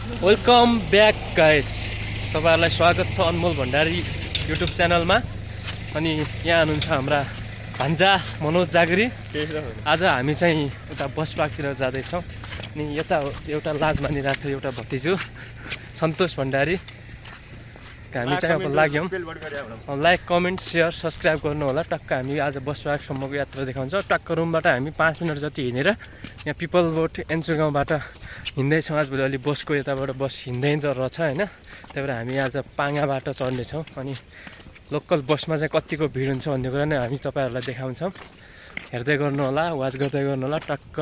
Welcome back guys, तपाईहरुलाई स्वागत छ अनमोल भण्डारी युट्युब च्यानलमा। अनि यहाँ हुनुहुन्छ हाम्रा भान्जा मनोज जागरी। आज हामी चाहिँ उता बस पार्कतिर जाँदैछौँ। अनि यता एउटा लाज मानिरहेको एउटा भतिजु सन्तोष भण्डारी। हामी चाहिँ अब लाग्यौँ। लाइक कमेन्ट सेयर सब्सक्राइब गर्नु होला। टक्क हामी आज बस पार्कसम्मको यात्रा देखाउँछौँ। टक्क रुमबाट हामी 5 मिनट जति हिँडेर यहाँ पिपल बोट एन्चु गाउँबाट हिँड्दैछौँ। आजभोलि अलि बसको यताबाट बस हिँड्दै त रहेछ होइन। त्यही भएर हामी आज पाङ्गाबाट चढ्नेछौँ। अनि लोकल बसमा चाहिँ कतिको भिड हुन्छ भन्ने कुरा नै हामी तपाईँहरूलाई देखाउँछौँ। हेर्दै गर्नु होला, वाच गर्दै गर्नु होला। टक्क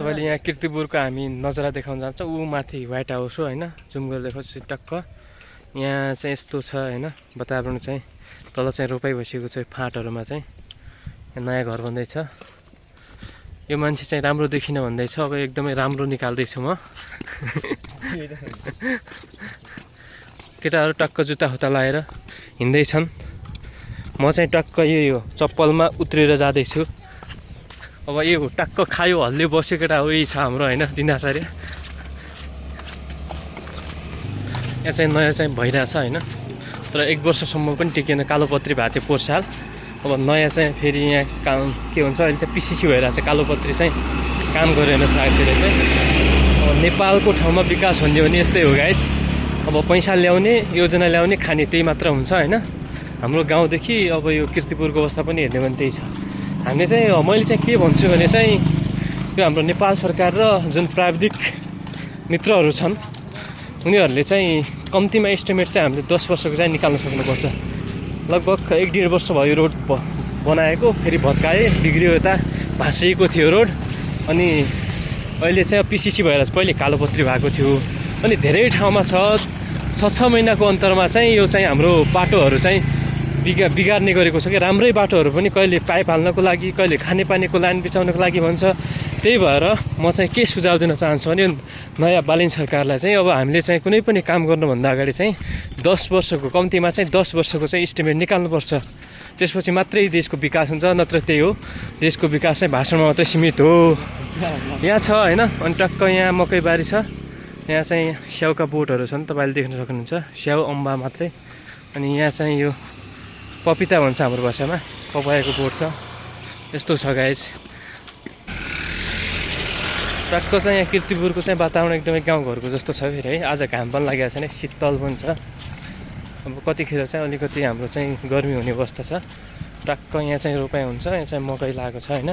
तपाईँले यहाँ किर्तिपुरको हामी नजारा देखाउन जान्छ। ऊ माथि व्हाइट हाउस हो होइन, जुम गरेर देखाउँछु। टक्क यहाँ चाहिँ यस्तो छ होइन वातावरण चाहिँ। तल चाहिँ रोपाइ भइसकेको छ फाँटहरूमा चाहिँ। यहाँ नयाँ घर बन्दैछ। यो मान्छे चाहिँ राम्रो देखिन भन्दैछ। अब एकदमै राम्रो निकाल्दैछु म। केटाहरू टक्क जुत्ता खुत्ता लाएर हिँड्दैछन्। म चाहिँ टक्क यो चप्पलमा उत्रेर जाँदैछु। अब यो टक्क खायो हल्ले बस्यो केटा हो। यही छ हाम्रो होइन दिनाचार्य। यहाँ चाहिँ नयाँ चाहिँ भइरहेछ होइन। तर 1 वर्षसम्म पनि टिकेन, कालोपत्री भएको थियो पोहोर साल। अब नयाँ चाहिँ फेरि यहाँ काम के हुन्छ अहिले चाहिँ पिसिसी भइरहेको छ। कालोपत्री चाहिँ काम गरेन सायदतिर चाहिँ। अब नेपालको ठाउँमा विकास भन्यो भने यस्तै हो गाइज। अब पैसा ल्याउने, योजना ल्याउने, खाने त्यही मात्र हुन्छ होइन। हाम्रो गाउँदेखि अब यो किर्तिपुरको अवस्था पनि हेर्ने भने त्यही छ। हामीले चाहिँ मैले चाहिँ के भन्छु भने चाहिँ यो हाम्रो नेपाल सरकार र जुन प्राविधिक मित्रहरू छन् उनीहरूले चाहिँ कम्तीमा एस्टिमेट चाहिँ हामीले 10 वर्षको चाहिँ निकाल्न सक्नुपर्छ। लगभग 1-1.5 वर्ष भयो रोड बनाएको, फेरि भत्काए, बिग्रियो, यता भाँसिएको थियो रोड। अनि अहिले चाहिँ पिसिसी भएर पहिले कालोपत्री भएको थियो। अनि धेरै ठाउँमा 6 महिनाको अन्तरमा चाहिँ यो चाहिँ हाम्रो बाटोहरू चाहिँ बिगार्ने गरेको छ कि। राम्रै बाटोहरू पनि कहिले पाइप हाल्नको लागि, कहिले खानेपानीको लाइन बिछाउनको लागि भन्छ। त्यही भएर म चाहिँ के सुझाव दिन चाहन्छु भने नयाँ बालिन सरकारलाई चाहिँ अब हामीले चाहिँ कुनै पनि काम गर्नुभन्दा अगाडि चाहिँ 10 वर्षको कम्तीमा चाहिँ 10 वर्षको चाहिँ इस्टिमेट निकाल्नुपर्छ। त्यसपछि मात्रै देशको विकास हुन्छ, नत्र त्यही हो देशको विकास चाहिँ भाषणमा मात्रै सीमित हो। यहाँ छ होइन। अनि टक्क यहाँ मकैबारी छ। यहाँ चाहिँ स्याउका बोटहरू छन्, तपाईँले देख्न सक्नुहुन्छ। स्याउ अम्बा मात्रै। अनि यहाँ चाहिँ यो पपिता भन्छ हाम्रो भाषामा, पपायाको बोट छ। यस्तो छ गाइज। टक्क चाहिँ यहाँ किर्तिपुरको चाहिँ वातावरण एकदमै गाउँघरको जस्तो छ फेरि है। आज घाम पनि लागेको छैन, शीतल पनि छ। अब कतिखेर चाहिँ अलिकति हाम्रो चाहिँ गर्मी हुने अवस्था छ। टक्क यहाँ चाहिँ रोपाइ हुन्छ। यहाँ चाहिँ मकै लागेको छ होइन।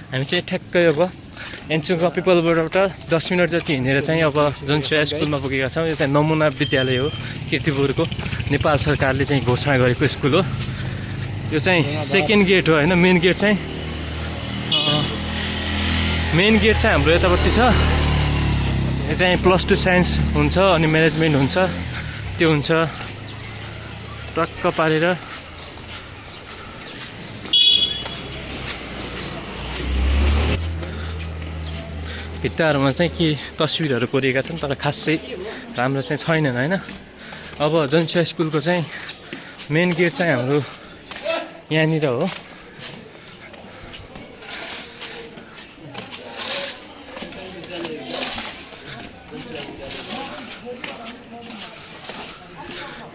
हामी चाहिँ ठ्याक्कै अब एन्चुका पिपलबाट 10 मिनट जति हिँडेर चाहिँ अब जनसेवा स्कुलमा पुगेका छौँ। यो चाहिँ नमुना विद्यालय हो किर्तिपुरको, नेपाल सरकारले चाहिँ घोषणा गरेको स्कुल हो। यो चाहिँ सेकेन्ड गेट हो होइन। मेन गेट चाहिँ हाम्रो यतापट्टि छ। यो चाहिँ +2 साइन्स हुन्छ अनि म्यानेजमेन्ट हुन्छ, त्यो हुन्छ। टक्क पारेर भित्ताहरूमा चाहिँ के तस्बिरहरू कोरिएका छन्, तर खासै राम्रो चाहिँ छैनन् होइन। अब जनसेवा स्कुलको चाहिँ मेन गेट चाहिँ हाम्रो यहाँनिर हो।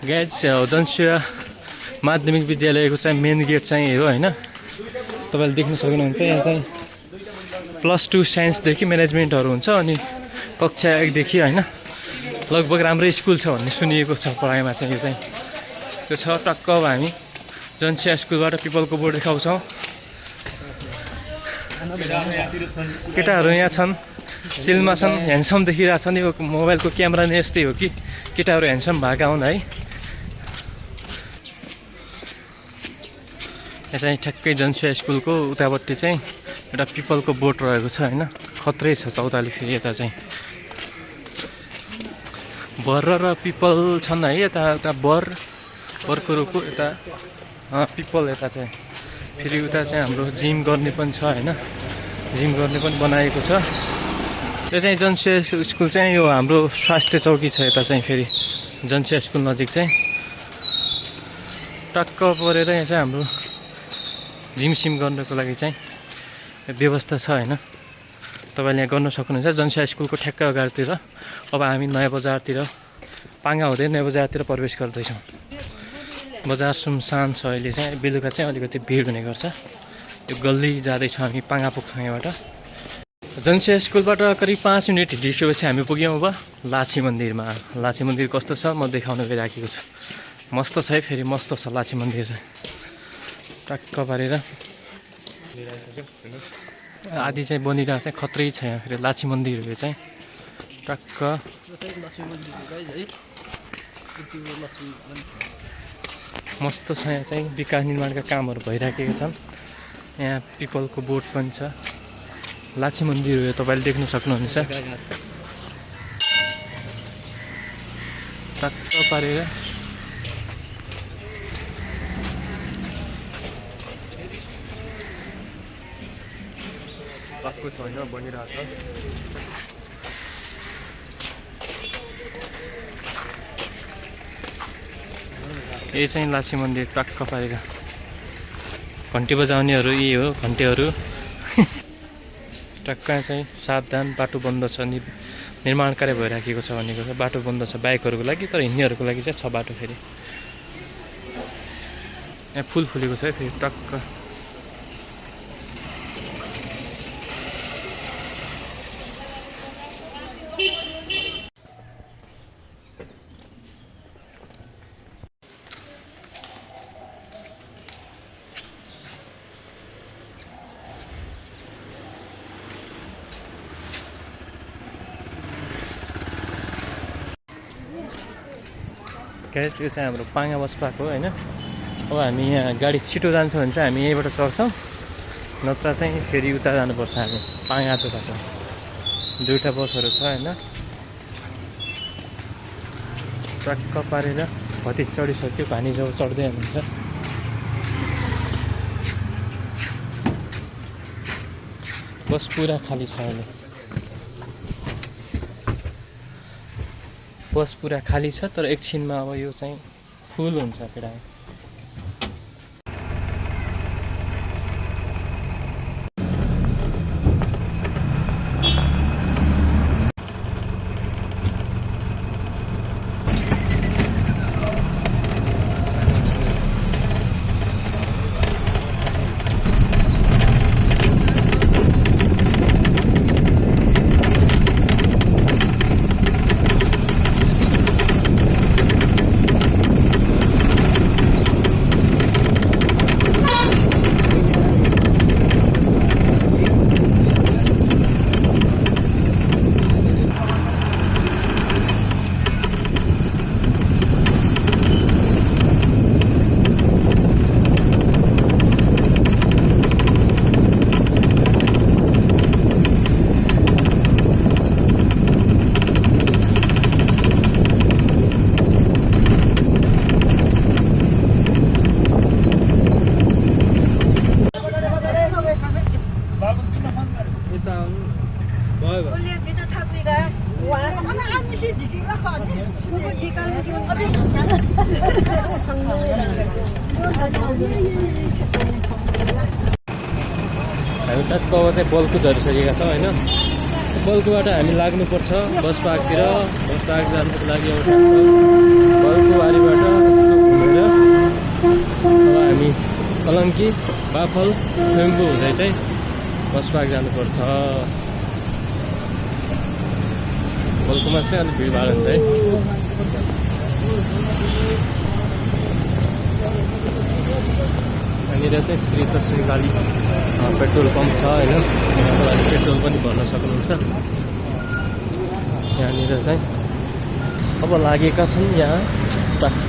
गाइज जनसेवा माध्यमिक विद्यालयको चाहिँ मेन गेट चाहिँ हो होइन। तपाईँले देख्न सक्नुहुन्छ। यहाँ चाहिँ +2 साइन्सदेखि म्यानेजमेन्टहरू हुन्छ। अनि कक्षा 1 देखि होइन लगभग राम्रै स्कुल छ भन्ने सुनिएको छ पढाइमा चाहिँ। यो चाहिँ त्यो छ। टक्क अब हामी जनसेवा स्कुलबाट पिपलको बोर्ड देखाउँछौँ। केटाहरू यहाँ छन्, सिलमा छन्, ह्यान्डसम देखिरहेछन्। यो मोबाइलको क्यामेरा नै यस्तै हो कि केटाहरू ह्यान्डसम भएका हुन् है। यहाँ चाहिँ ठ्याक्कै जनसेवा स्कुलको उतापट्टि चाहिँ एउटा पिपलको बोट रहेको छ होइन। खत्रै छ चौताली फेरि यता चाहिँ बर र पिपल छन् है। यता बरको रुखको यता पिपल यता चाहिँ फेरि उता चाहिँ हाम्रो जिम गर्ने पनि छ होइन। जिम गर्ने पनि बनाएको छ। यो चाहिँ जनसेवा स्कुल चाहिँ यो हाम्रो स्वास्थ्य चौकी छ यता चाहिँ फेरि जनसेवा स्कुल नजिक चाहिँ। टक्क परेर यहाँ चाहिँ हाम्रो जिम सिम गर्नको लागि चाहिँ व्यवस्था छ होइन, तपाईँले यहाँ गर्न सक्नुहुन्छ। जनसेवा स्कुलको ठ्याक्कै अगाडितिर अब हामी नयाँ बजारतिर पाङ्गा हुँदै नयाँ बजारतिर प्रवेश गर्दैछौँ। बजार सुनसान छ अहिले चाहिँ, बेलुका चाहिँ अलिकति भिड हुने गर्छ। यो गल्ली जाँदैछौँ हामी, पाङ्गा पुग्छौँ यहाँबाट। जनसेवा स्कुलबाट करिब 5 मिनट हिँडिसकेपछि हामी पुग्यौँ अब लाछी मन्दिरमा। लाछी मन्दिर कस्तो छ म देखाउन गइराखेको छु। मस्त छ है, फेरि मस्त छ लाछी मन्दिर चाहिँ, टक्क पारेर आदि चाहिँ बनिरहेको चाहिँ खत्रै छ यहाँ। फेरि लाछी मन्दिरहरू चाहिँ टक्क मस्त छ। यहाँ चाहिँ विकास निर्माणका कामहरू भइराखेका छन्। यहाँ पिपलको बोट पनि छ। लाछी मन्दिरहरू तपाईँले देख्न सक्नुहुन्छ। टक्क पारेर पाएको छ होइन, बनिरहेछ। यही चाहिँ लाछी मन्दिर टक्क पारेर। घन्टी बजाउनेहरू यही हो, घन्टीहरू। टक्क चाहिँ सावधान, बाटो बन्द छ, निर्माण कार्य भइराखेको छ भनेको छ। बाटो बन्द छ बाइकहरूको लागि, तर हिँड्नेहरूको लागि चाहिँ छ बाटो। फेरि यहाँ फुल फुलेको छ है फेरि टक्क। ग्यास यो चाहिँ हाम्रो पाङ्गा बस पाएको होइन। अब हामी यहाँ गाडी छिटो जान्छ भने चाहिँ हामी यहीँबाट चढ्छौँ, नत्र चाहिँ फेरि उता जानुपर्छ हामी पाङ्गाको बाटो। दुईवटा बसहरू छ होइन। टक्क पारेर कति चढिसक्यो, भानी जब चढ्दै हुनुहुन्छ। बस पुरा खाली छ अहिले, बस पुरा खाली छ। तर एकछिनमा अब यो चाहिँ फुल हुन्छ फेरि। हामी टक्क चाहिँ बल्कु झरिसकेका छौँ होइन। बल्कुबाट हामी लाग्नुपर्छ बस पार्कतिर। बस पार्क जानुको लागि एउटा बल्कुबारीबाट त्यस्तो घुमेर अब हामी कलङ्की बाफल स्वयम्भू हुँदै चाहिँ बस पार्क जानुपर्छ। बल्कुमा चाहिँ अलिक भिडभाड हुन्छ है। यहाँनिर चाहिँ श्री तश्रीकाली पेट्रोल पम्प छ होइन। यहाँको लागि पेट्रोल पनि भर्न सक्नुहुन्छ। यहाँनिर चाहिँ अब लागेका छन् यहाँ टक्क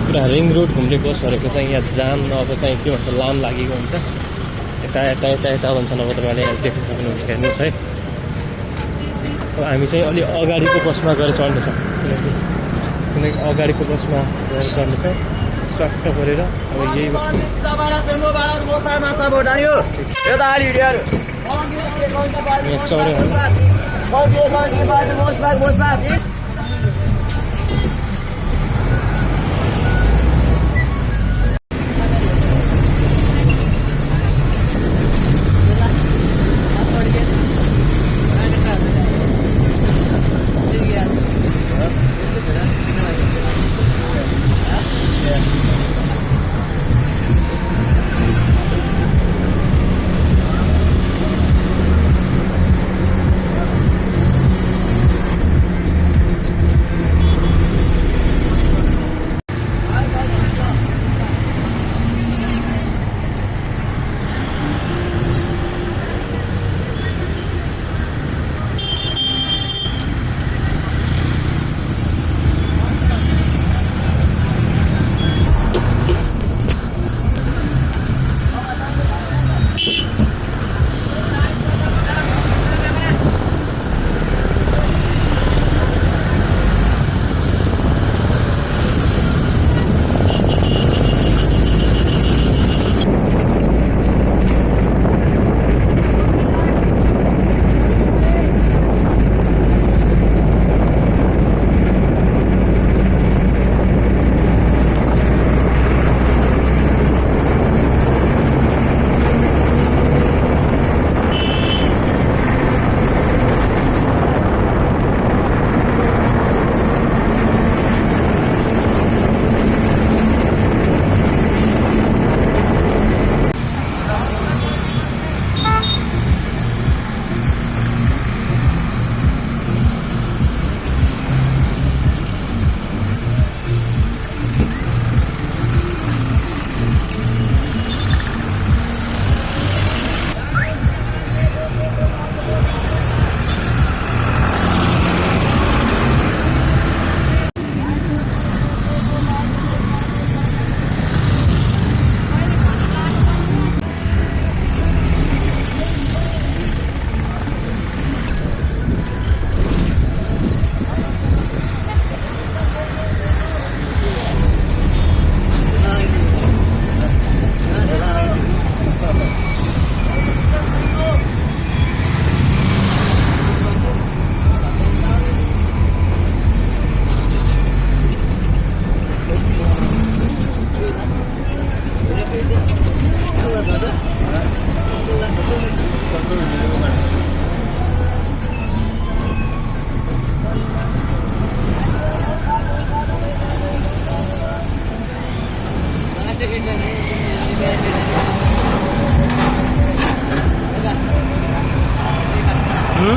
पुरा रिङ रोड घुम्ने बसहरूको चाहिँ यहाँ जाम। अब चाहिँ के भन्छ, लाम लागेको हुन्छ। यता यता यता यता भन्छन्। अब तपाईँले यहाँ देख्न सक्नुहुन्छ, हेर्नुहोस् है। अब हामी चाहिँ अलि अगाडिको बसमा गएर चढ्नेछौँ, किनकि अगाडिको बसमा गएर चढ्ने चाहिँ चट्ट गरेर अब यही बस्नु। यहाँ चढ्यो हेलो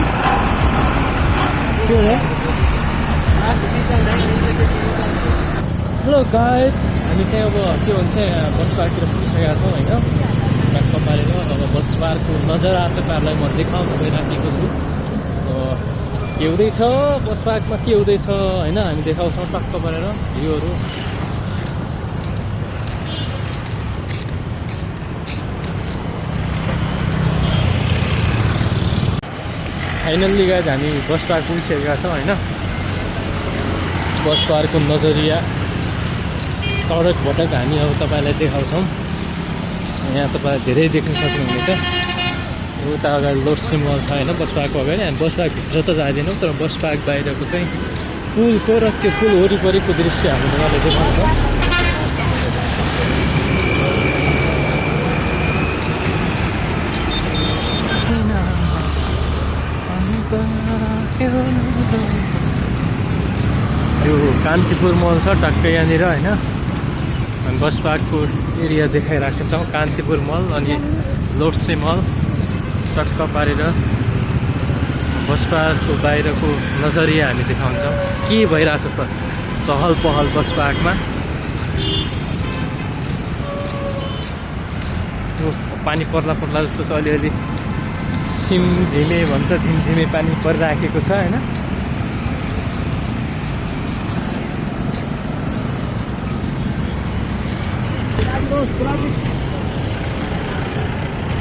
गाइस, हामी चाहिँ अब के भन्छ बस पार्कतिर पुगिसकेका छौँ होइन। टक्क पारेर अब बस पार्कको नजारा तपाईँहरूलाई म देखाउनु गइराखेको छु। के हुँदैछ बस पार्कमा, के हुँदैछ होइन, हामी देखाउँछौँ टक्क पारेर भ्यूहरू। फाइनल्ली गाइज हामी बस पार्क पुगिसकेका छौँ होइन। बस पार्कको नजरिया सडकबाट हामी अब तपाईँलाई देखाउँछौँ। यहाँ तपाईँ धेरै देख्न सक्नुहुनेछ। उता अगाडि लोर्सी मल छ होइन बस पार्कको अगाडि। हामी बस पार्कभित्र त जाँदैनौँ, तर बस पार्क बाहिरको चाहिँ पुलको र त्यो पुल वरिपरिको दृश्य हामी तपाईँलाई देखाउँछौँ। यो कान्तिपुर मल छ टक्कै यहाँनिर होइन। हामी बस पार्कको एरिया देखाइरहेको छौँ, कान्तिपुर मल अनि लोर्से मल टक्क पारेर बस पार्कको बाहिरको नजरिया हामी देखाउँछौँ। के भइरहेछ त चहल पहल बस पार्कमा। पानी पर्ला पर्ला जस्तो छ, अलिअलि झिमझिमे भन्छ, झिमझिमे पानी परिराखेको छ होइन।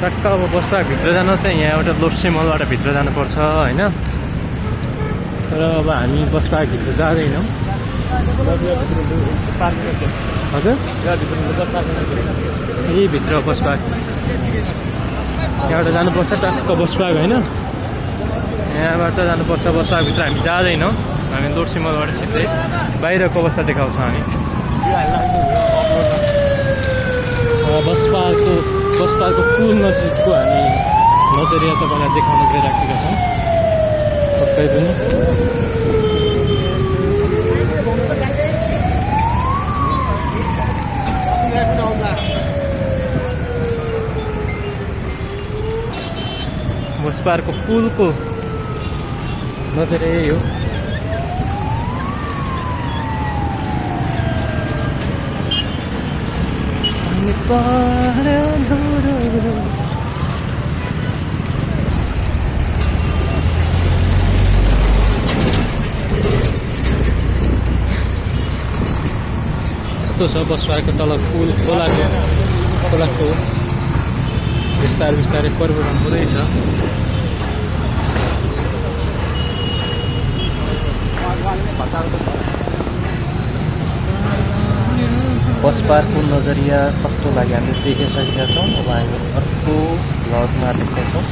टक्क अब बस पार्कभित्र जान चाहिँ यहाँ एउटा लोर्से मलबाट भित्र जानुपर्छ होइन। तर अब हामी बस पार्कभित्र जाँदैनौँ। हजुर यही भित्र बस पार्क, यहाँबाट जानुपर्छ टक्क बस पार्क होइन। यहाँबाट जानुपर्छ बस पार्कभित्र, हामी जाँदैनौँ। हामी लोर्से मलबाट सिधै बाहिरको अवस्था देखाउँछौँ हामी। बस पार्कको पुल नजिकको हामी नजरिया तपाईँलाई देखाउन गइराखेका छौँ पक्कै पनि। बस पार्कको पुलको नजरिया यही हो। यस्तो छ बस पार्कको तल पुल खोलाको बिस्तारै परिवर्तन हुँदैछ। बस पार्कको नजरिया कस्तो लाग्यो हामीले देखिसकेका छौँ। अब हामी अर्को भ्लगमा देख्नेछौँ।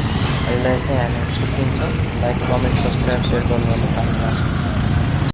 अहिले चाहिँ हामी छुट्टिन्छौँ। लाइक कमेन्ट सब्सक्राइब सेयर गर्नु